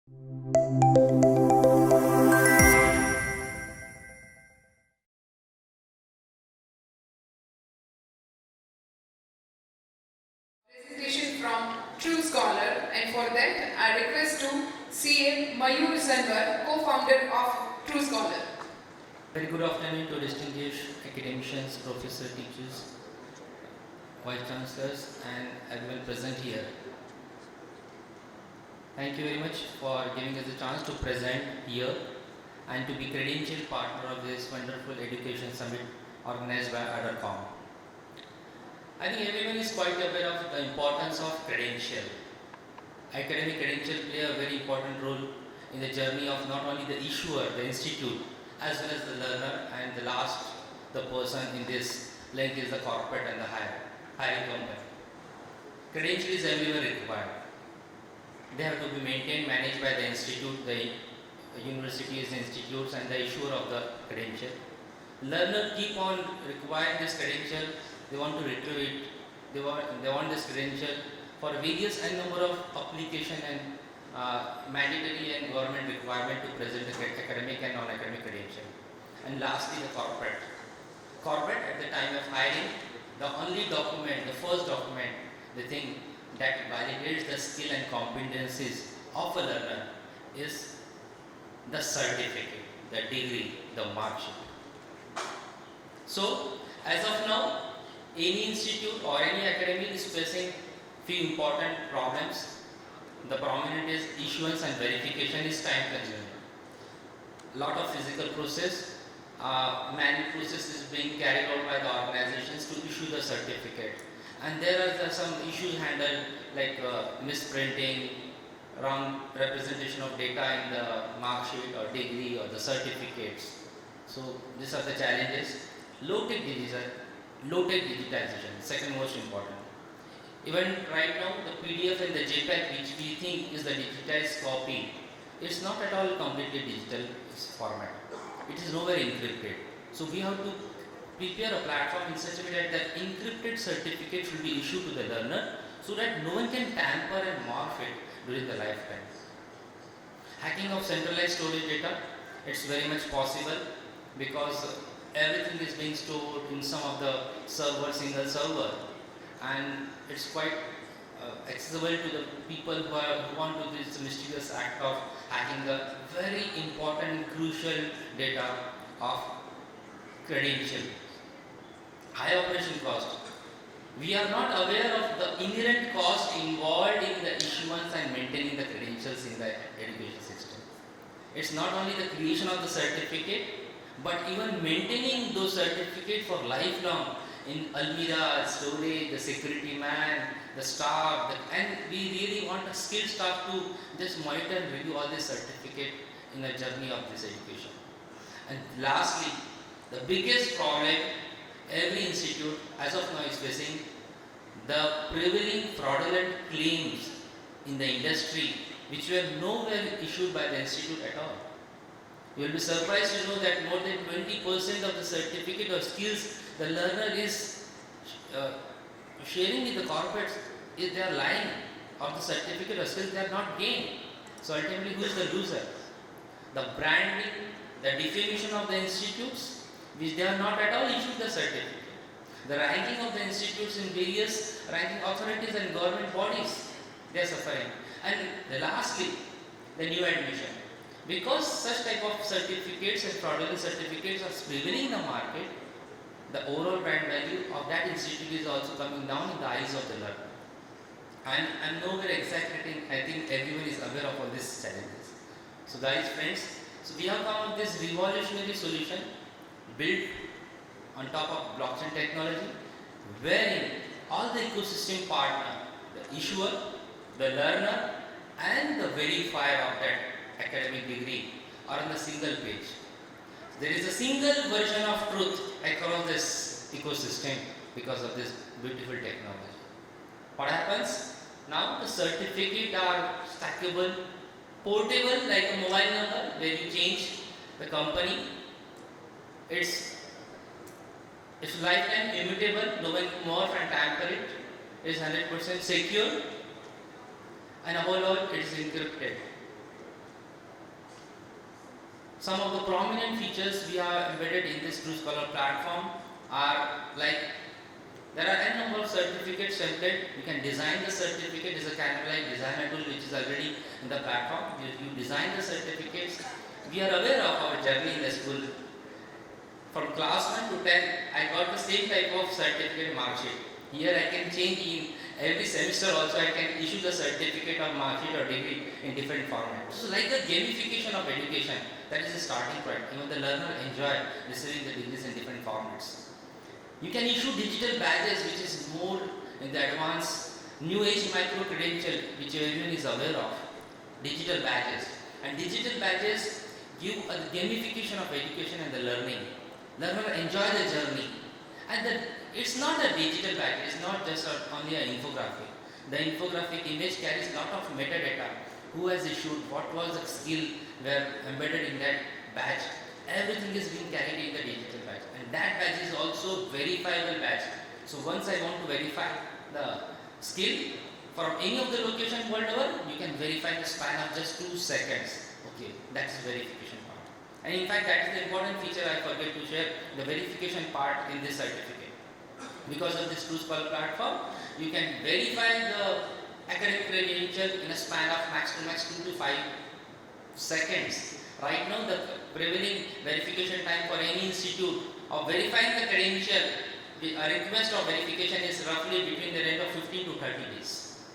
Presentation from TruScholar, and for that I request to CA Mayur Zanwar, co-founder of TruScholar. Very good afternoon to distinguished academicians, professors, teachers, vice chancellors, and everyone present here. Thank you very much for giving us a chance to present here and to be credentialed partner of this wonderful education summit organized by ArdorComm. I think everyone is quite aware of the importance of credential. Academic credential play a very important role in the journey of not only the issuer, the institute, as well as the learner, and the last, the person in this link is the corporate and the hiring company. Credential is everywhere required. They have to be maintained, managed by the institute, the universities, institutes, and the issuer of the credential. Learner keep on requiring this credential. They want to retrieve it. They want this credential for various and number of application and mandatory and government requirement to present the academic and non-academic credential. And lastly, the corporate. Corporate at the time of hiring, the only document, the first document, the thing that validates the skill and competencies of a learner is the certificate, the degree, the mark sheet. So, as of now, any institute or any academy is facing few important problems. The prominent is issuance and verification is time consuming. Lot of physical process, manual process is being carried out by the organizations to issue the certificate. And there are some issues handled like misprinting, wrong representation of data in the mark sheet or degree or the certificates. So these are the challenges. Low-tech digitization, second most important. Even right now, the PDF and the JPEG, which we think is the digitized copy, it's not at all completely digital format. It is nowhere encrypted. So we have to prepare a platform in such a way that the encrypted certificate should be issued to the learner so that no one can tamper and morph it during the lifetime. Hacking of centralized storage data, it's very much possible because everything is being stored in some of the single server, and it's quite accessible to the people who want to do this mischievous act of hacking the very important and crucial data of credential. High operation cost. We are not aware of the inherent cost involved in the issuance and maintaining the credentials in the education system. It's not only the creation of the certificate, but even maintaining those certificates for lifelong in Almira, storage, the security man, the staff, and we really want a skilled staff to just monitor and review all this certificate in the journey of this education. And lastly, the biggest problem every institute as of now is facing, the prevailing fraudulent claims in the industry which were nowhere issued by the institute at all. You will be surprised to know that more than 20% of the certificate or skills the learner is sharing with the corporates, if they are lying of the certificate or skills they are not gained. So ultimately, who is the loser? The branding, the defamation of the institutes, which they are not at all issued the certificate. The ranking of the institutes in various ranking authorities and government bodies, they are suffering. And lastly, the new admission. Because such type of certificates and fraudulent certificates are prevailing in the market, the overall brand value of that institute is also coming down in the eyes of the learner. And I'm nowhere exaggerating, I think everyone is aware of all these challenges. So guys, friends, so we have come up with this revolutionary solution built on top of blockchain technology, wherein all the ecosystem partner, the issuer, the learner, and the verifier of that academic degree are on the single page. There is a single version of truth across this ecosystem because of this beautiful technology. What happens? Now the certificates are stackable, portable like a mobile number where you change the company. It's lifetime immutable, no one can morph and tamper it. It is 100% secure, and above all, it is encrypted. Some of the prominent features we have embedded in this TruScholar platform are like there are n number of certificates template. You can design the certificate. Is a kind of like designer tool which is already in the platform. You design the certificates. We are aware of our journey in the school. From class 1 to 10, I got the same type of certificate mark sheet. Here I can change in every semester also I can issue the certificate or mark sheet or degree in different formats. So like the gamification of education, that is the starting point. Even the learner enjoy receiving the degrees in different formats. You can issue digital badges which is more in the advanced new age micro credential which everyone is aware of. Digital badges. And digital badges give a gamification of education and the learning. Learner enjoy the journey. And it's not a digital badge, it's not just only an infographic. The infographic image carries a lot of metadata. Who has issued, what was the skill were embedded in that badge. Everything is being carried in the digital badge. And that badge is also verifiable badge. So once I want to verify the skill from any of the location world over, you can verify in the span of just 2 seconds. Okay, that's the verification part. And in fact, that is the important feature I forget to share, the verification part in this certificate. Because of this TruScholar platform, you can verify the academic credential in a span of max to max 2 to 5 seconds. Right now, the prevailing verification time for any institute of verifying the credential, a request of verification is roughly between the range of 15 to 30 days.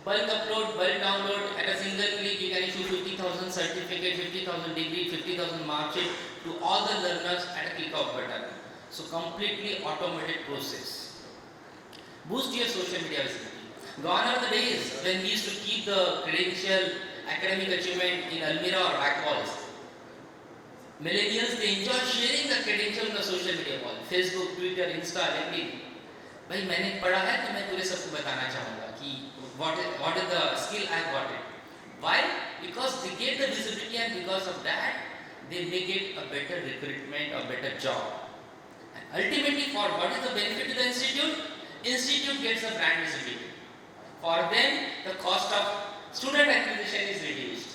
Bulk upload, bulk download, at a single click you can issue 50,000 certificate, 50,000 degree, 50,000 mark sheet to all the learners at a click of button. So completely automated process. Boost your social media visibility. Gone are the days when we used to keep the credential academic achievement in Almira or back walls. Millennials, they enjoy sharing the credential on the social media wall. Facebook, Twitter, Insta, LinkedIn. भाई मैंने पढ़ा है तो मैं पूरे सबको बताना चाहूँगा कि what is the skill I got it. Why? Because they get the visibility and because of that they may get a better recruitment or better job. And ultimately, for what is the benefit to the institute? Institute gets a brand visibility. For them, the cost of student acquisition is reduced.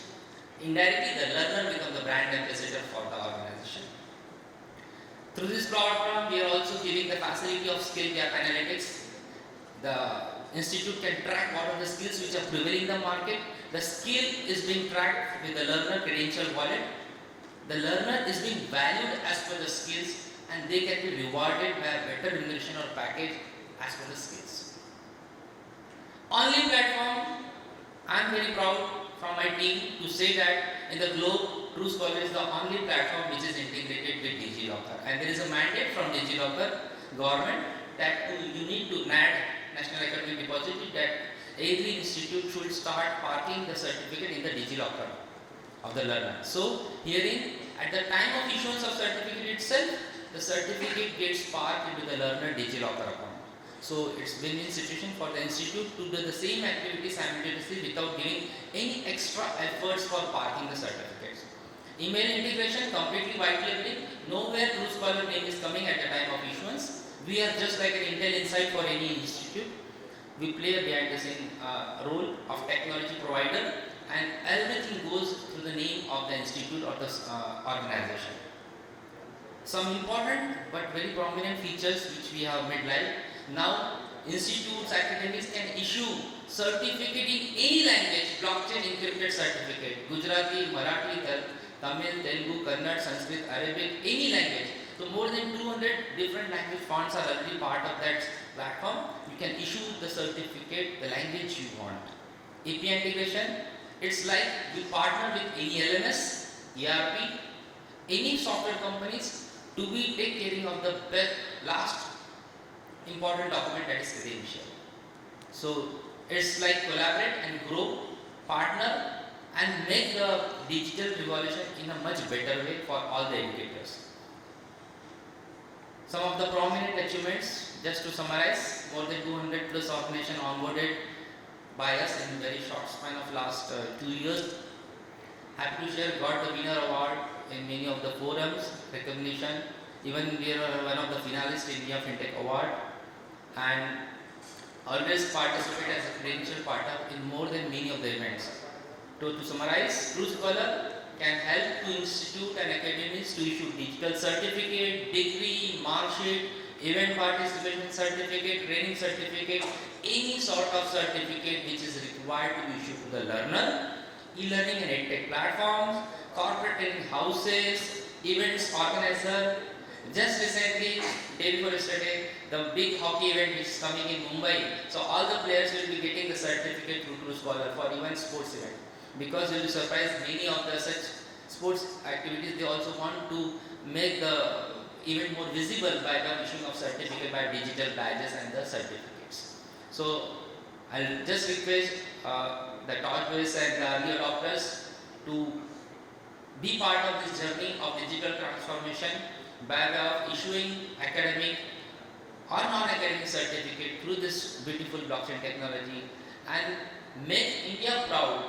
Indirectly, the learner becomes the brand ambassador for the organization. Through this platform, we are also giving the facility of skill gap analytics. The institute can track what are the skills which are prevailing in the market. The skill is being tracked with the learner credential wallet. The learner is being valued as per the skills and they can be rewarded by a better remuneration or package as per the skills. Online platform, I am very proud from my team to say that in the globe, TruScholar is the only platform which is integrated with DigiLocker. And there is a mandate from DigiLocker government that you need to NAD, National Academic Depository, that every institute should start parking the certificate in the DigiLocker of the learner. So, herein, at the time of issuance of certificate itself, the certificate gets parked into the learner DigiLocker account. So, it's win-win situation for the institute to do the same activity simultaneously without giving any extra efforts for parking the certificates. Email integration, completely white labeling, nowhere TruScholar name is coming at the time of issuance. We are just like an Intel Insight for any institute. We play a behind the scene role of technology provider and everything goes through the name of the institute or the organization. Some important but very prominent features which we have made live. Now, institutes, academics can issue certificate in any language, blockchain encrypted certificate, Gujarati, Marathi, Tamil, Telugu, Kannada, Sanskrit, Arabic, any language. So more than 200 different language fonts are already part of that platform. You can issue the certificate, the language you want. API integration, it's like we partner with any LMS, ERP, any software companies to be take care of the last important document, that is credential. So it's like collaborate and grow, partner and make the digital revolution in a much better way for all the educators. Some of the prominent achievements, just to summarize, more than 200 plus organizations onboarded by us in a very short span of last 2 years. Happy to share, got the winner award in many of the forums, recognition. Even we are one of the finalists in India FinTech Award and always participate as a credential partner in more than many of the events. So to summarize, TruScholar, can help to institute and academies to issue digital certificate, degree, mark sheet, event participation certificate, training certificate, any sort of certificate which is required to be issued to the learner. E-learning and edtech platforms, corporate training houses, events organizer. Just recently, day before yesterday, the big hockey event is coming in Mumbai. So all the players will be getting the certificate through TruScholar for even sports event. Because you will be surprised, many of the such sports activities, they also want to make the event more visible by the issuing of certificate by digital badges and the certificates. So I'll just request the torchbearers and the early adopters to be part of this journey of digital transformation by way of issuing academic or non-academic certificate through this beautiful blockchain technology, and make India proud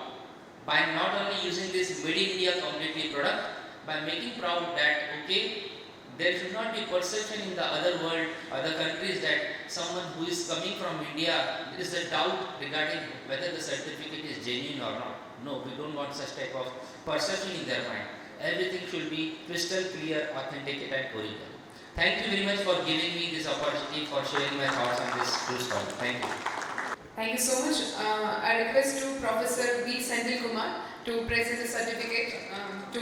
by not only using this Made in India completely product, by making proud that okay, there should not be perception in the other world, other countries, that someone who is coming from India, there is a doubt regarding whether the certificate is genuine or not. No, we don't want such type of perception in their mind. Everything should be crystal clear, authenticated and original. Thank you very much for giving me this opportunity for sharing my thoughts on this TruScholar. Thank you. Thank you so much. I request to Professor B. Senthil Kumar to present the certificate to